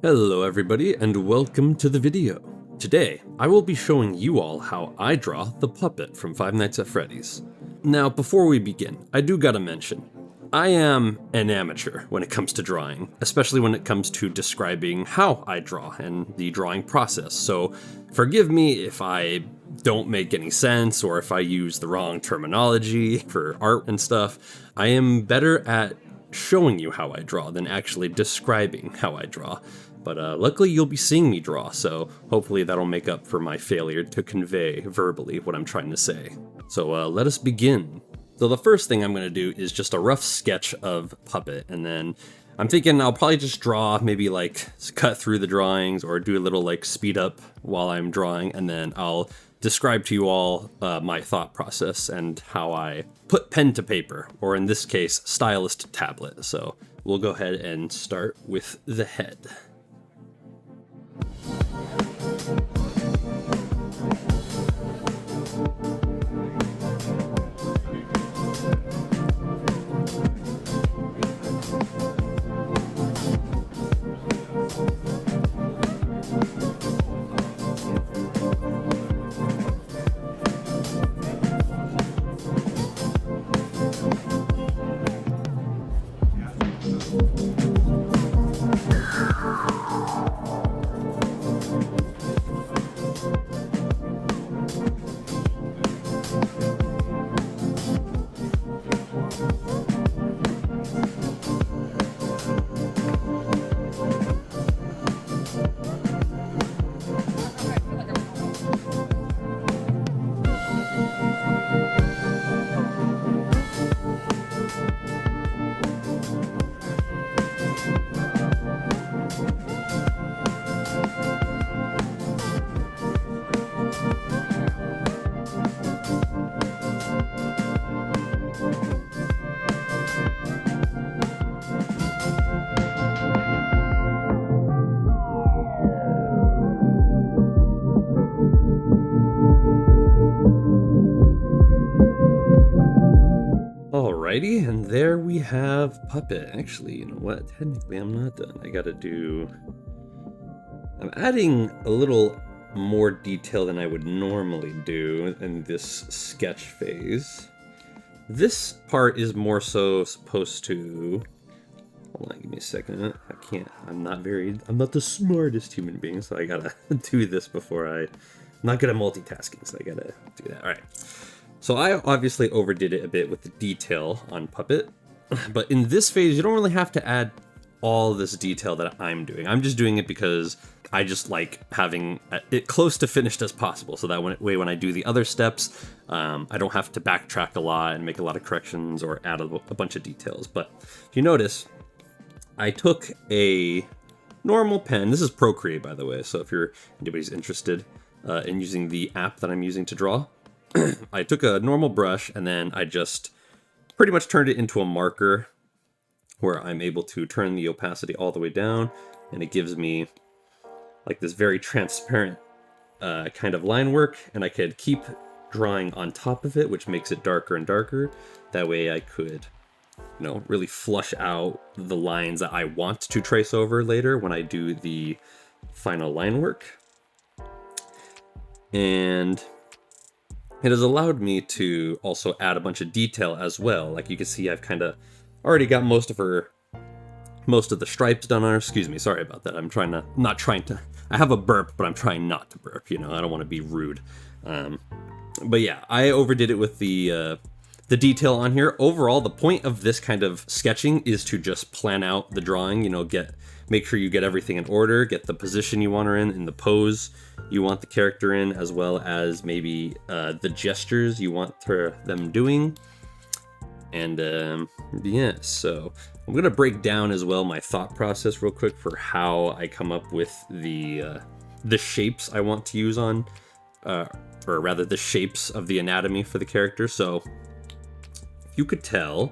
Hello everybody and welcome to the video. Today, I will be showing you all how I draw the puppet from Five Nights at Freddy's. Now, before we begin, I do gotta mention, I am an amateur when it comes to drawing, especially when it comes to describing how I draw and the drawing process, so forgive me if I don't make any sense or if I use the wrong terminology for art and stuff. I am better at showing you how I draw than actually describing how I draw. But luckily you'll be seeing me draw, so hopefully that'll make up for my failure to convey verbally what I'm trying to say. So let us begin. So the first thing I'm going to do is just a rough sketch of Puppet, and then I'm thinking I'll probably just draw, maybe like cut through the drawings or do a little like speed up while I'm drawing, and then I'll describe to you all my thought process and how I put pen to paper, or in this case, stylus to tablet. So we'll go ahead and start with the head. Alrighty, and there we have Puppet. Actually, you know what? Technically, I'm not done. I'm adding a little more detail than I would normally do in this sketch phase. This part is more so supposed to... Hold on, give me a second. I'm not the smartest human being, so I gotta do this before I'm not good at multitasking, so I gotta do that. Alright. So I obviously overdid it a bit with the detail on Puppet, but in this phase, you don't really have to add all this detail that I'm doing. I'm just doing it because I just like having it close to finished as possible, so that way when I do the other steps, I don't have to backtrack a lot and make a lot of corrections or add a bunch of details. But if you notice, I took a normal pen. This is Procreate, by the way, so if anybody's interested in using the app that I'm using to draw, I took a normal brush and then I just pretty much turned it into a marker where I'm able to turn the opacity all the way down, and it gives me like this very transparent kind of line work, and I could keep drawing on top of it, which makes it darker and darker. That way I could, you know, really flush out the lines that I want to trace over later when I do the final line work. And it has allowed me to also add a bunch of detail as well. Like you can see, I've kind of already got most of the stripes done on her. Excuse me, sorry about that. I have a burp, but I'm trying not to burp, you know, I don't want to be rude. But yeah, I overdid it with the detail on here. Overall, the point of this kind of sketching is to just plan out the drawing, you know, make sure you get everything in order, get the position you want her in the pose you want the character in, as well as maybe the gestures you want them doing. And yeah, so I'm gonna break down as well my thought process real quick for how I come up with the shapes I want to use on, or rather the shapes of the anatomy for the character. So if you could tell,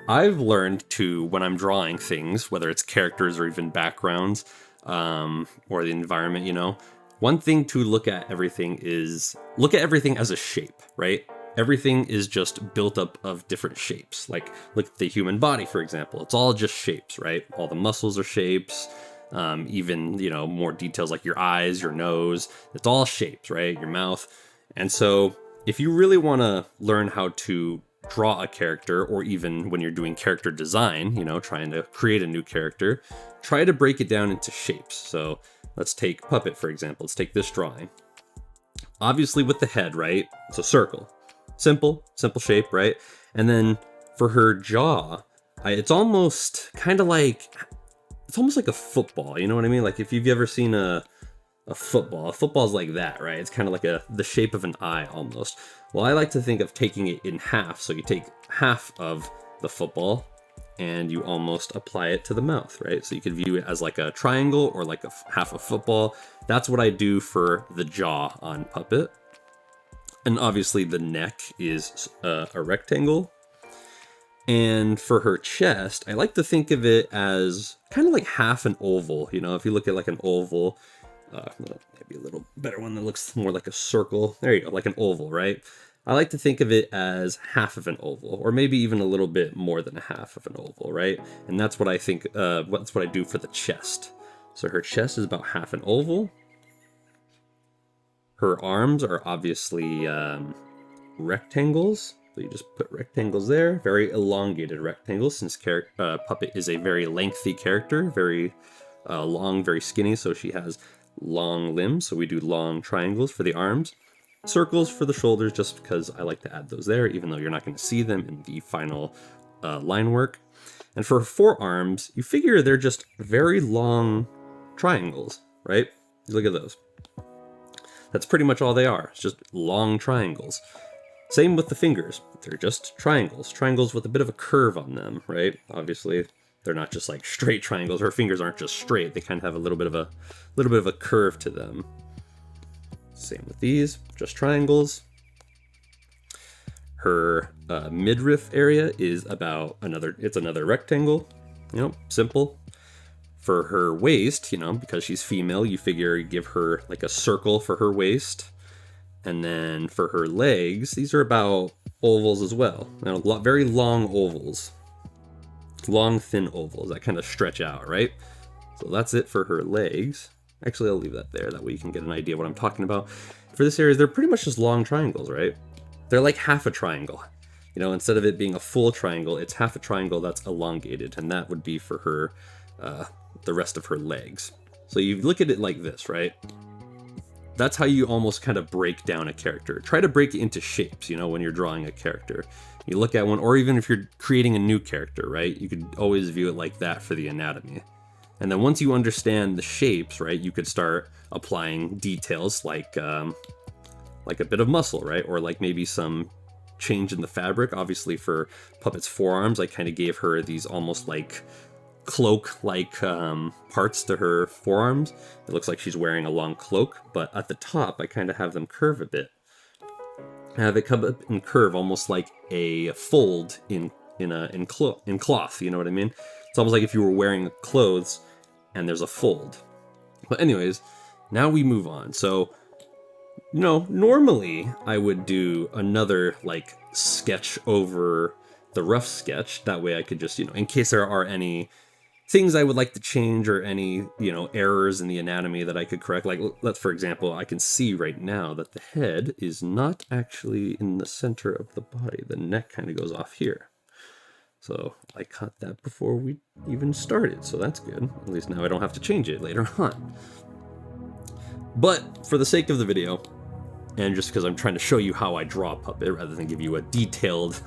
I've learned to, when I'm drawing things, whether it's characters or even backgrounds, or the environment, you know, one thing to look at everything as a shape, right? Everything is just built up of different shapes. Like, look at the human body, for example. It's all just shapes, right? All the muscles are shapes. even, you know, more details like your eyes, your nose. It's all shapes, right? Your mouth. And so if you really want to learn how to draw a character, or even when you're doing character design, you know, trying to create a new character, try to break it down into shapes. So let's take Puppet, for example. Let's take this drawing. Obviously with the head, right? It's a circle. Simple shape, right? And then for her jaw, it's almost kind of like, it's almost like a football, you know what I mean? Like if you've ever seen a football's like that, right? It's kind of like the shape of an eye almost. Well, I like to think of taking it in half. So you take half of the football and you almost apply it to the mouth, right? So you could view it as like a triangle or like half a football. That's what I do for the jaw on Puppet. And obviously the neck is a rectangle. And for her chest, I like to think of it as kind of like half an oval. You know, if you look at like an oval, maybe a little better one that looks more like a circle. There you go, like an oval, right? I like to think of it as half of an oval, or maybe even a little bit more than a half of an oval, right? And that's what I think, that's what I do for the chest. So her chest is about half an oval. Her arms are obviously rectangles. So you just put rectangles there, very elongated rectangles, since Puppet is a very lengthy character, very long, very skinny, so she has long limbs, so we do long triangles for the arms. Circles for the shoulders, just because I like to add those there, even though you're not going to see them in the final line work. And for her forearms, you figure they're just very long triangles, right? Look at those. That's pretty much all they are. It's just long triangles. Same with the fingers. They're just triangles. Triangles with a bit of a curve on them, right? Obviously, they're not just like straight triangles. Her fingers aren't just straight. They kind of have a little bit of a curve to them. Same with these, just triangles. Her midriff area is about another rectangle. You know, simple. For her waist, you know, because she's female, you figure you give her like a circle for her waist. And then for her legs, these are about ovals as well. Now, very long ovals. Long, thin ovals that kind of stretch out, right? So that's it for her legs. Actually, I'll leave that there. That way you can get an idea of what I'm talking about. For this area, they're pretty much just long triangles, right? They're like half a triangle. You know, instead of it being a full triangle, it's half a triangle that's elongated. And that would be for her, the rest of her legs. So you look at it like this, right? That's how you almost kind of break down a character. Try to break it into shapes, you know, when you're drawing a character. You look at one, or even if you're creating a new character, right? You could always view it like that for the anatomy. And then once you understand the shapes, right, you could start applying details like a bit of muscle, right? Or like maybe some change in the fabric. Obviously for Puppet's forearms, I kind of gave her these almost like cloak-like parts to her forearms. It looks like she's wearing a long cloak, but at the top, I kind of have them curve a bit. I have it come up and curve almost like a fold in cloth, you know what I mean? It's almost like if you were wearing clothes and there's a fold. But anyways, now we move on. So, you know, normally I would do another like sketch over the rough sketch. That way I could just, you know, in case there are any things I would like to change or any, you know, errors in the anatomy that I could correct. Like, let's, for example, I can see right now that the head is not actually in the center of the body. The neck kind of goes off here. So I caught that before we even started, so that's good. At least now I don't have to change it later on. But for the sake of the video, and just because I'm trying to show you how I draw Puppet rather than give you a detailed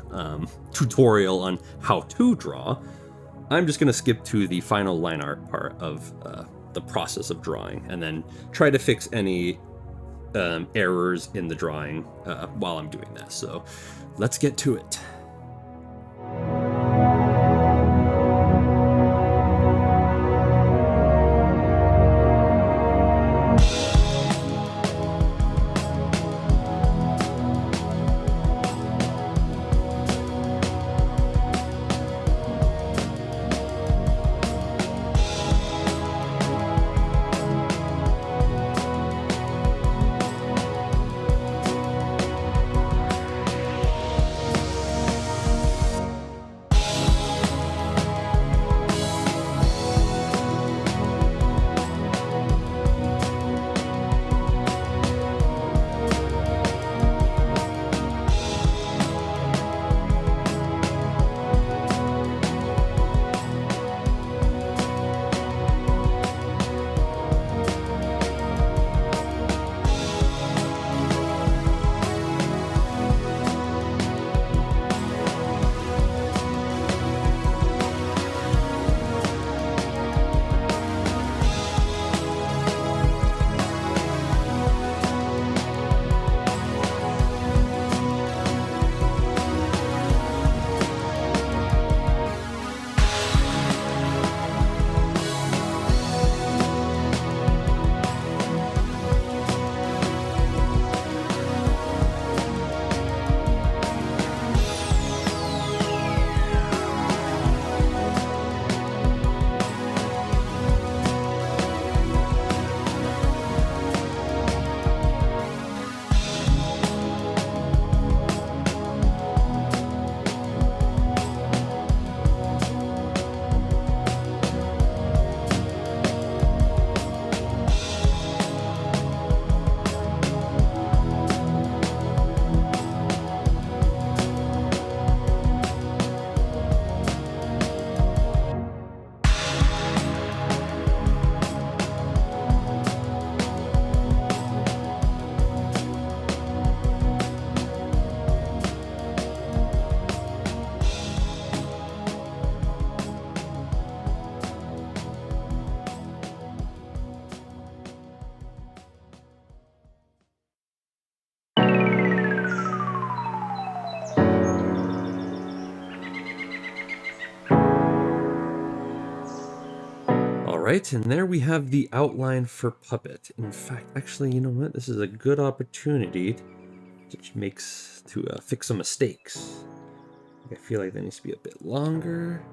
tutorial on how to draw, I'm just going to skip to the final line art part of the process of drawing, and then try to fix any errors in the drawing while I'm doing that. So let's get to it. Alright, and there we have the outline for Puppet. In fact, actually, you know what? This is a good opportunity to fix some mistakes. I feel like that needs to be a bit longer.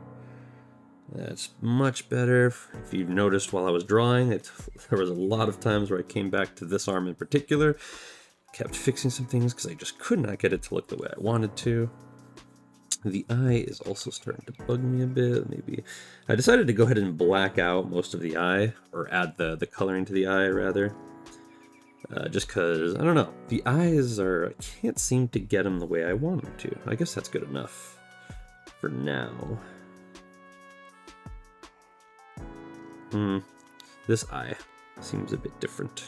That's much better. If you've noticed while I was drawing, there was a lot of times where I came back to this arm in particular, kept fixing some things because I just could not get it to look the way I wanted to. The eye is also starting to bug me a bit. Maybe I decided to go ahead and black out most of the eye, or add the coloring to the eye rather. Just because, I don't know, the eyes I can't seem to get them the way I want them to. I guess that's good enough for now. This eye seems a bit different.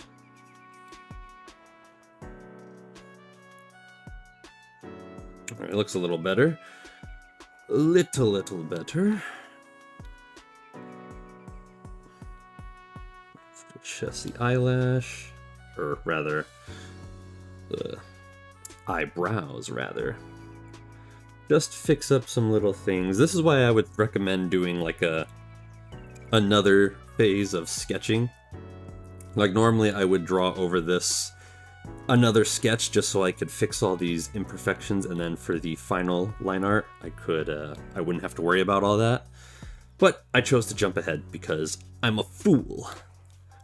Alright, it looks a little better. A little better. Just the eyelash, or rather, the eyebrows, rather. Just fix up some little things. This is why I would recommend doing like another phase of sketching. Like normally I would draw over this another sketch just so I could fix all these imperfections, and then for the final line art I wouldn't have to worry about all that. But I chose to jump ahead because I'm a fool.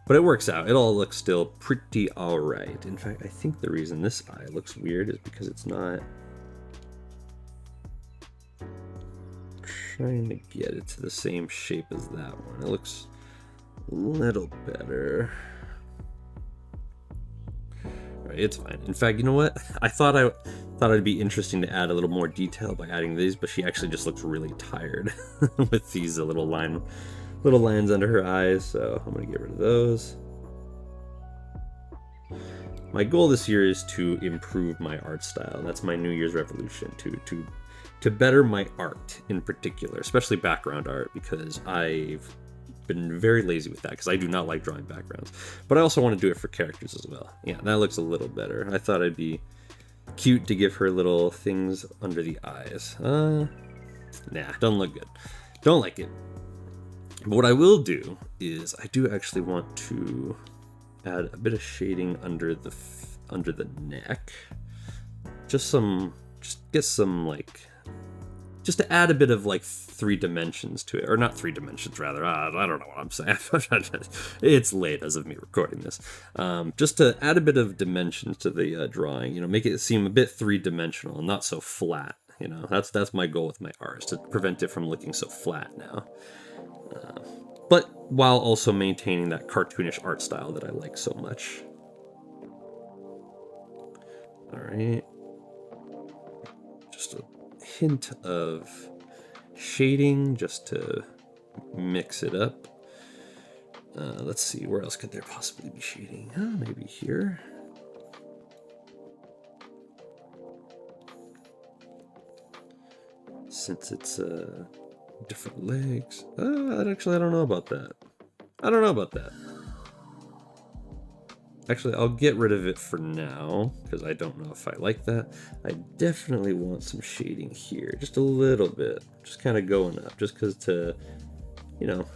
But it works out. It all looks still pretty alright. In fact, I think the reason this eye looks weird is because it's not trying to get it to the same shape as that one. It looks a little better. Alright, it's fine. In fact, you know what? I thought it'd be interesting to add a little more detail by adding these, but she actually just looks really tired with these little lines under her eyes, so I'm gonna get rid of those. My goal this year is to improve my art style. That's my New Year's resolution, to better my art in particular, especially background art, because I've been very lazy with that because I do not like drawing backgrounds. But I also want to do it for characters as well. Yeah, that looks a little better. I thought it'd be cute to give her little things under the eyes. Nah, doesn't look good. Don't like it. But what I will do is I do actually want to add a bit of shading under the neck. Just to add a bit of like 3 dimensions to it, or not 3 dimensions rather. I don't know what I'm saying. It's late as of me recording this. Just to add a bit of dimensions to the drawing, you know, make it seem a bit 3-dimensional and not so flat. You know, that's my goal with my art, is to prevent it from looking so flat now. But while also maintaining that cartoonish art style that I like so much. Alright. Just a hint of shading just to mix it up. Let's see, where else could there possibly be shading? Maybe here. Since it's different legs. Actually, I don't know about that. Actually, I'll get rid of it for now, because I don't know if I like that. I definitely want some shading here, just a little bit. Just kind of going up, just because to, you know,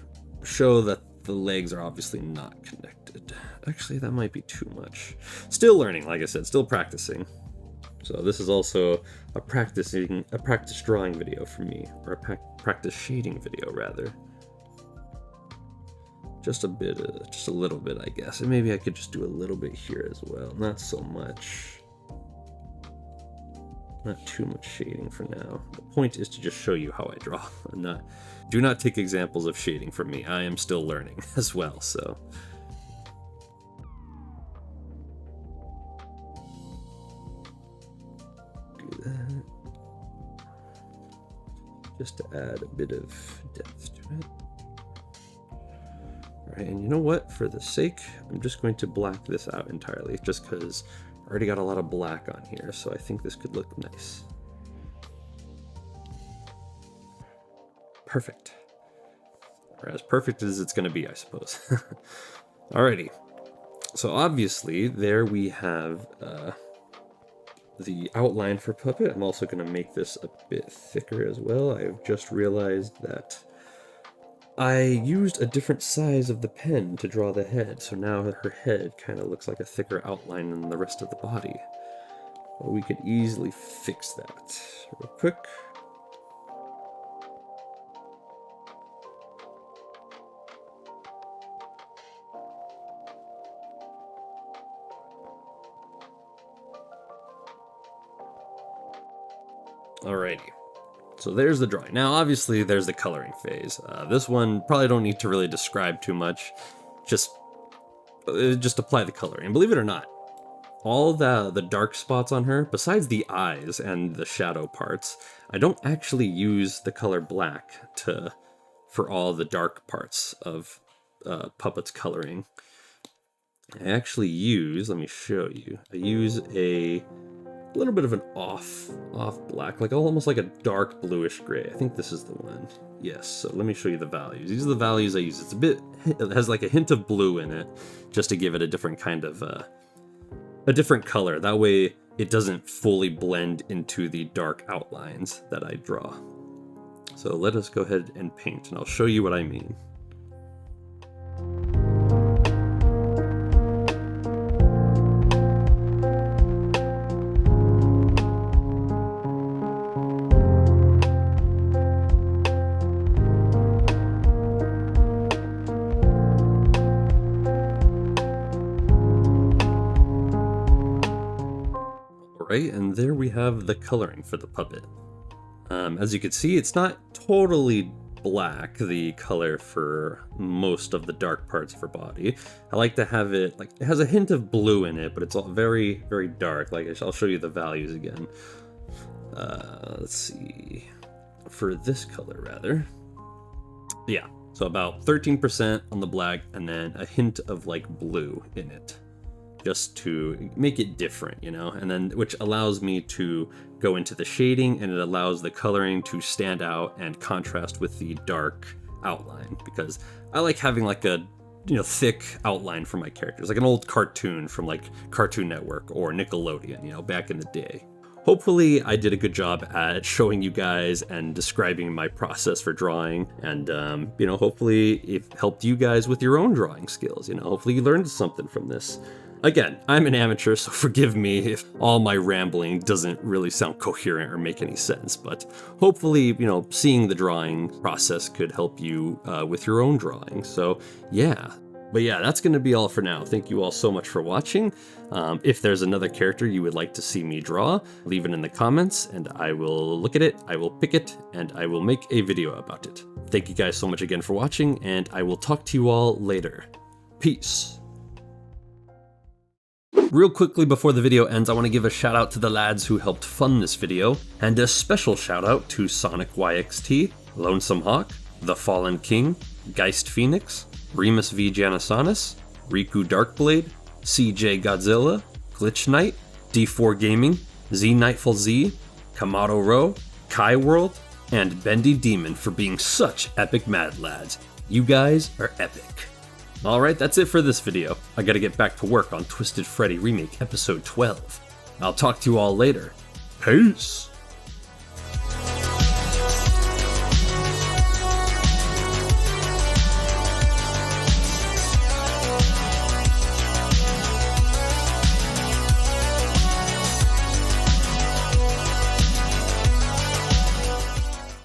show that the legs are obviously not connected. Actually, that might be too much. Still learning, like I said, still practicing. So this is also a practice drawing video for me, or a practice shading video rather. Just a little bit, I guess. And maybe I could just do a little bit here as well. Not so much. Not too much shading for now. The point is to just show you how I draw. Do not take examples of shading from me. I am still learning as well, so. Do that. Just to add a bit of depth to it. Alright, and you know what? For the sake, I'm just going to black this out entirely, just because I already got a lot of black on here, so I think this could look nice. Perfect. Or as perfect as it's going to be, I suppose. Alrighty. So obviously, there we have the outline for Puppet. I'm also going to make this a bit thicker as well. I've just realized that I used a different size of the pen to draw the head, so now her head kind of looks like a thicker outline than the rest of the body. But we could easily fix that real quick. Alrighty. So there's the drawing. Now, obviously, there's the coloring phase. This one probably don't need to really describe too much. Just apply the coloring. And believe it or not, all the dark spots on her, besides the eyes and the shadow parts, I don't actually use the color black for all the dark parts of Puppet's coloring. I actually use, let me show you, I use a little bit of an off black, like almost like a dark bluish gray. I think this is the one. Yes, so let me show you the values. These are the values I use. It has like a hint of blue in it, just to give it a different kind of, a different color. That way it doesn't fully blend into the dark outlines that I draw. So let us go ahead and paint, and I'll show you what I mean. Right, and there we have the coloring for the puppet. As you can see, it's not totally black, the color for most of the dark parts of her body. I like to have it, like, it has a hint of blue in it, but it's all very, very dark. Like, I'll show you the values again. Let's see. For this color, rather. Yeah, so about 13% on the black, and then a hint of, like, blue in it, just to make it different, you know, and then which allows me to go into the shading, and it allows the coloring to stand out and contrast with the dark outline, because I like having like a, you know, thick outline for my characters, like an old cartoon from like Cartoon Network or Nickelodeon, you know, back in the day. Hopefully I did a good job at showing you guys and describing my process for drawing, and you know, hopefully it helped you guys with your own drawing skills. You know, hopefully you learned something from this. Again, I'm an amateur, so forgive me if all my rambling doesn't really sound coherent or make any sense, but hopefully, you know, seeing the drawing process could help you with your own drawing. So yeah. But yeah, that's going to be all for now. Thank you all so much for watching. If there's another character you would like to see me draw, leave it in the comments, and I will look at it, I will pick it, and I will make a video about it. Thank you guys so much again for watching, and I will talk to you all later. Peace. Real quickly before the video ends, I want to give a shout out to the lads who helped fund this video, and a special shout out to Sonic YXT, Lonesome Hawk, The Fallen King, Geist Phoenix, Remus V Janisanis, Riku Darkblade, CJ Godzilla, Glitch Knight, D4 Gaming, Z Nightfall Z, Kamado Ro, Kai World, and Bendy Demon for being such epic mad lads. You guys are epic. Alright, that's it for this video. I gotta get back to work on Twisted Freddy Remake Episode 12. I'll talk to you all later. Peace!